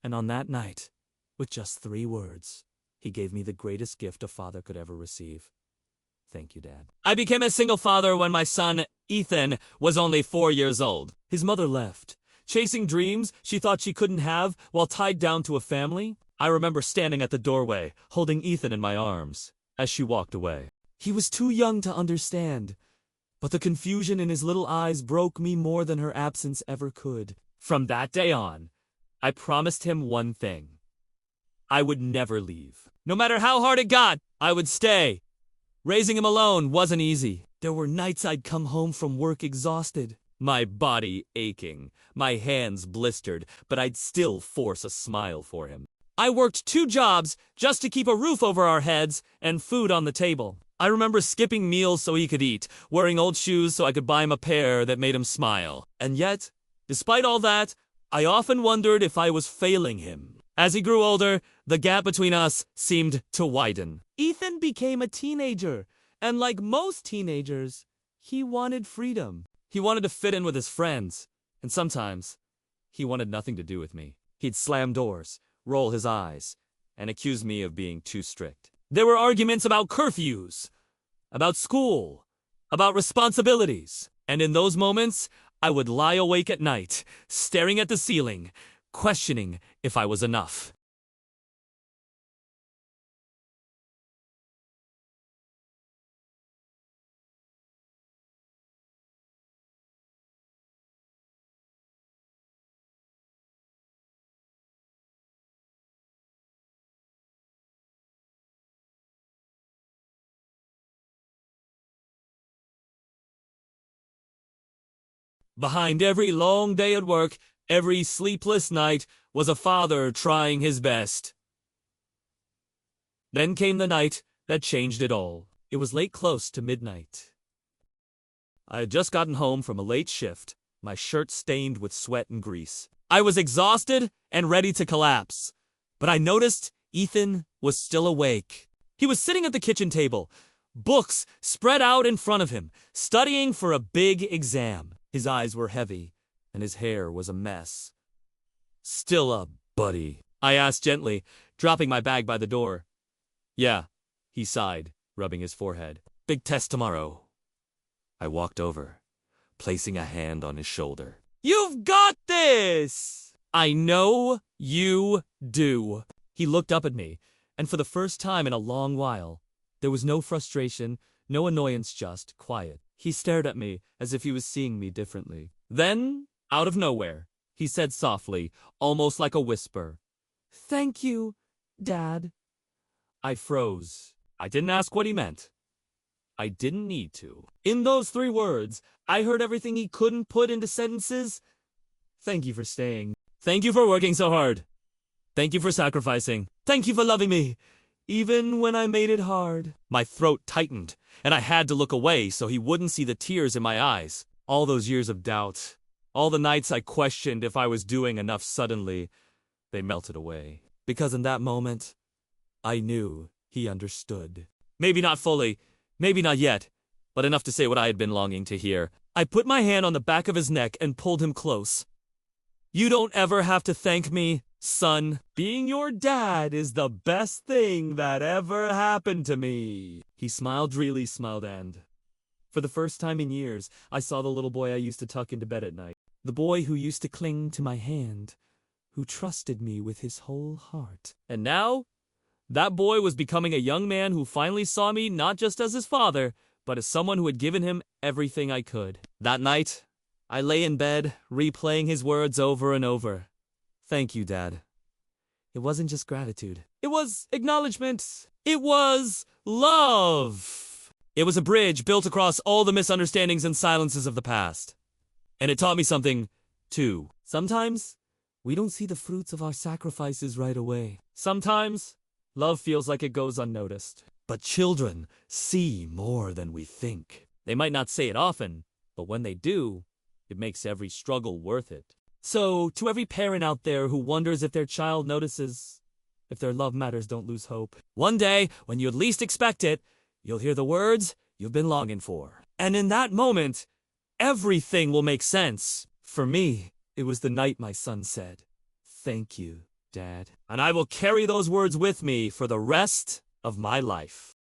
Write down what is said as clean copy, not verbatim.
And on that night, with just 3 words, he gave me the greatest gift a father could ever receive. Thank you, Dad. I became a single father when my son, Ethan, was only 4 years old. His mother left, chasing dreams she thought she couldn't have while tied down to a family. I remember standing at the doorway, holding Ethan in my arms, as she walked away. He was too young to understand, but the confusion in his little eyes broke me more than her absence ever could. From that day on, I promised him one thing. I would never leave. No matter how hard it got, I would stay. Raising him alone wasn't easy. There were nights I'd come home from work exhausted, my body aching, my hands blistered, but I'd still force a smile for him. I worked 2 jobs just to keep a roof over our heads and food on the table. I remember skipping meals so he could eat, wearing old shoes so I could buy him a pair that made him smile. And yet, despite all that, I often wondered if I was failing him. As he grew older, the gap between us seemed to widen. Ethan became a teenager, and like most teenagers, he wanted freedom. He wanted to fit in with his friends, and sometimes he wanted nothing to do with me. He'd slam doors, roll his eyes, and accuse me of being too strict. There were arguments about curfews, about school, about responsibilities, and in those moments, I would lie awake at night, staring at the ceiling, questioning if I was enough. Behind every long day at work, every sleepless night, was a father trying his best. Then came the night that changed it all. It was late, close to midnight. I had just gotten home from a late shift, my shirt stained with sweat and grease. I was exhausted and ready to collapse, but I noticed Ethan was still awake. He was sitting at the kitchen table, books spread out in front of him, studying for a big exam. His eyes were heavy, and his hair was a mess. "Still up, buddy?" I asked gently, dropping my bag by the door. "Yeah," he sighed, rubbing his forehead. "Big test tomorrow." I walked over, placing a hand on his shoulder. "You've got this!" "I know you do." He looked up at me, and for the first time in a long while, there was no frustration, no annoyance, just quiet. He stared at me as if he was seeing me differently. Then, out of nowhere, he said softly, almost like a whisper, "Thank you, Dad." I froze. I didn't ask what he meant. I didn't need to. In those 3 words, I heard everything he couldn't put into sentences. Thank you for staying. Thank you for working so hard. Thank you for sacrificing. Thank you for loving me, even when I made it hard. My throat tightened, and I had to look away so he wouldn't see the tears in my eyes. All those years of doubt, all the nights I questioned if I was doing enough, suddenly, they melted away. Because in that moment, I knew he understood. Maybe not fully, maybe not yet, but enough to say what I had been longing to hear. I put my hand on the back of his neck and pulled him close. "You don't ever have to thank me, son. Being your dad is the best thing that ever happened to me." He smiled, really smiled, and for the first time in years, I saw the little boy I used to tuck into bed at night. The boy who used to cling to my hand, who trusted me with his whole heart. And now, that boy was becoming a young man who finally saw me not just as his father, but as someone who had given him everything I could. That night, I lay in bed, replaying his words over and over. "Thank you, Dad." It wasn't just gratitude. It was acknowledgement. It was love. It was a bridge built across all the misunderstandings and silences of the past. And it taught me something, too. Sometimes, we don't see the fruits of our sacrifices right away. Sometimes, love feels like it goes unnoticed. But children see more than we think. They might not say it often, but when they do, it makes every struggle worth it. So, to every parent out there who wonders if their child notices, if their love matters, don't lose hope. One day, when you'd least expect it, you'll hear the words you've been longing for. And in that moment, everything will make sense. For me, it was the night my son said, "Thank you, Dad. And I will carry those words with me for the rest of my life.